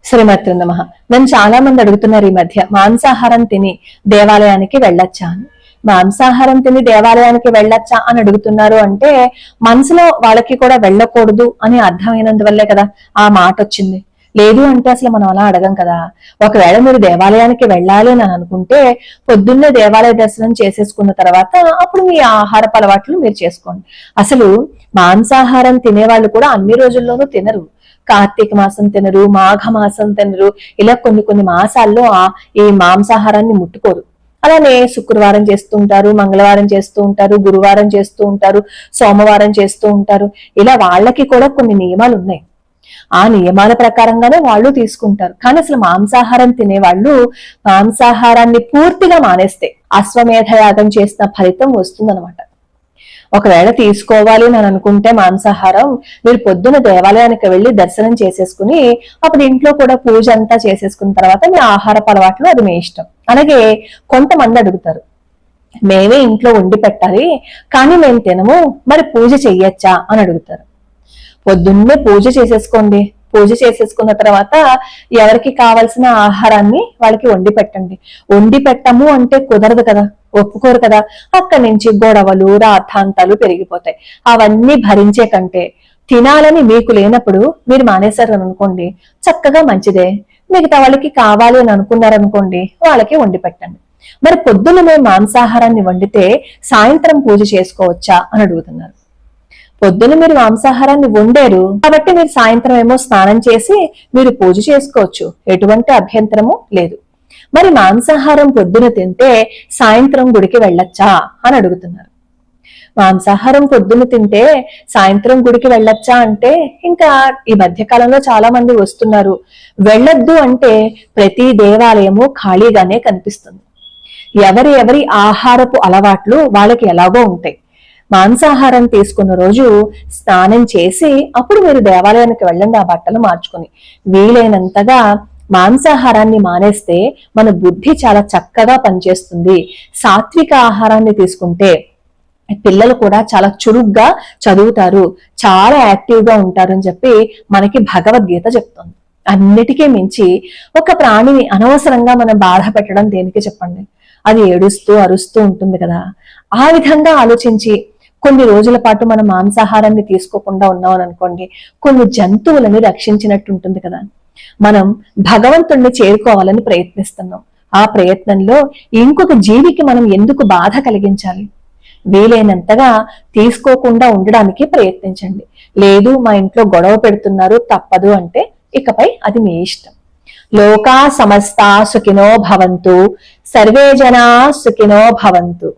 శ్రీమతి నమః. నన్ను చాలా మంది అడుగుతున్నారు ఈ మధ్య, మాంసాహారం తిని దేవాలయానికి వెళ్ళొచ్చా అని. మాంసాహారం తిని దేవాలయానికి వెళ్ళొచ్చా అని అడుగుతున్నారు అంటే మనసులో వాళ్ళకి కూడా వెళ్ళకూడదు అని అర్థమైనందువల్లే కదా ఆ మాట వచ్చింది. లేదు అంటే అసలు మనం అలా అడగం కదా. ఒకవేళ మీరు దేవాలయానికి వెళ్ళాలి అని అనుకుంటే పొద్దున్నే దేవాలయ దర్శనం చేసేసుకున్న తర్వాత అప్పుడు మీ ఆహారపు అలవాట్లు మీరు చేసుకోండి. అసలు మాంసాహారం తినేవాళ్ళు కూడా అన్ని రోజుల్లోనూ తినరు. కార్తీక మాసం తినరు, మాఘ మాసం తినరు, ఇలా కొన్ని మాసాల్లో ఈ మాంసాహారాన్ని ముట్టుకోరు. అలానే శుక్రవారం చేస్తూ ఉంటారు, మంగళవారం చేస్తూ ఉంటారు, గురువారం చేస్తూ ఉంటారు, సోమవారం చేస్తూ ఉంటారు. ఇలా వాళ్ళకి కూడా కొన్ని నియమాలు ఉన్నాయి. ఆ నియమాల ప్రకారంగానే వాళ్ళు తీసుకుంటారు. కానీ అసలు మాంసాహారం తినేవాళ్ళు మాంసాహారాన్ని పూర్తిగా మానేస్తే అశ్వమేధ యాగం చేసిన ఫలితం వస్తుందన్నమాట. ఒకవేళ తీసుకోవాలి అని అనుకుంటే మాంసాహారం, మీరు పొద్దున దేవాలయానికి వెళ్లి దర్శనం చేసేసుకుని అప్పుడు ఇంట్లో కూడా పూజ అంతా చేసేసుకున్న తర్వాత మీ ఆహారపు అలవాట్లు అది మీ ఇష్టం. అలాగే కొంతమంది అడుగుతారు, మేమే ఇంట్లో వండి పెట్టాలి కానీ మేము తినము, మరి పూజ చెయ్యొచ్చా అని అడుగుతారు. పొద్దున్నే పూజ చేసేసుకోండి. పూజ చేసేసుకున్న తర్వాత ఎవరికి కావాల్సిన ఆహారాన్ని వాళ్ళకి వండి పెట్టండి. వండి పెట్టము అంటే కుదరదు కదా, ఒప్పుకోరు కదా. అక్కడి నుంచి గొడవలు రాద్ధాంతాలు పెరిగిపోతాయి. అవన్నీ భరించే కంటే తినాలని మీకు లేనప్పుడు మీరు మానేశారు అనుకోండి, చక్కగా మంచిదే. మిగతా వాళ్ళకి కావాలి అని అనుకున్నారనుకోండి, వాళ్ళకి వండి పెట్టండి. మరి పొద్దున్న మేము మాంసాహారాన్ని వండితే సాయంత్రం పూజ చేసుకోవచ్చా అని అడుగుతున్నారు. పొద్దున మీరు మాంసాహారాన్ని వండారు కాబట్టి మీరు సాయంత్రం ఏమో స్నానం చేసి మీరు పూజ చేసుకోవచ్చు, ఎటువంటి అభ్యంతరము లేదు. మరి మాంసాహారం పొద్దున తింటే సాయంత్రం గుడికి వెళ్ళొచ్చా అని అడుగుతున్నారు. మాంసాహారం పొద్దున తింటే సాయంత్రం గుడికి వెళ్ళొచ్చా అంటే ఇంకా ఈ మధ్య కాలంలో చాలా మంది వస్తున్నారు. వెళ్ళొద్దు అంటే ప్రతి దేవాలయము ఖాళీగానే కనిపిస్తుంది. ఎవరి ఆహారపు అలవాట్లు వాళ్ళకి ఎలాగో ఉంటాయి. మాంసాహారం తీసుకున్న రోజు స్నానం చేసి అప్పుడు మీరు దేవాలయానికి వెళ్ళండి, ఆ బట్టలు మార్చుకుని. వీలైనంతగా మాంసాహారాన్ని మానేస్తే మన బుద్ధి చాలా చక్కగా పనిచేస్తుంది. సాత్విక ఆహారాన్ని తీసుకుంటే పిల్లలు కూడా చాలా చురుగ్గా చదువుతారు, చాలా యాక్టివ్ గా ఉంటారు అని చెప్పి మనకి భగవద్గీత చెప్తుంది. అన్నిటికీ మించి ఒక ప్రాణిని అనవసరంగా మనం బాధ పెట్టడం దేనికి చెప్పండి? అది ఏడుస్తూ అరుస్తూ ఉంటుంది కదా. ఆ విధంగా ఆలోచించి కొన్ని రోజుల పాటు మనం మాంసాహారాన్ని తీసుకోకుండా ఉన్నామని అనుకోండి, కొన్ని జంతువులని రక్షించినట్టు ఉంటుంది కదా. మనం భగవంతుణ్ణి చేరుకోవాలని ప్రయత్నిస్తున్నాం. ఆ ప్రయత్నంలో ఇంకొక జీవికి మనం ఎందుకు బాధ కలిగించాలి? వీలైనంతగా తీసుకోకుండా ఉండడానికి ప్రయత్నించండి. లేదు మా ఇంట్లో గొడవ పెడుతున్నారు తప్పదు అంటే ఇకపై అది మీ ఇష్టం. లోకా సమస్తా సుఖినో భవంతు, సర్వే జనా సుఖినో భవంతు.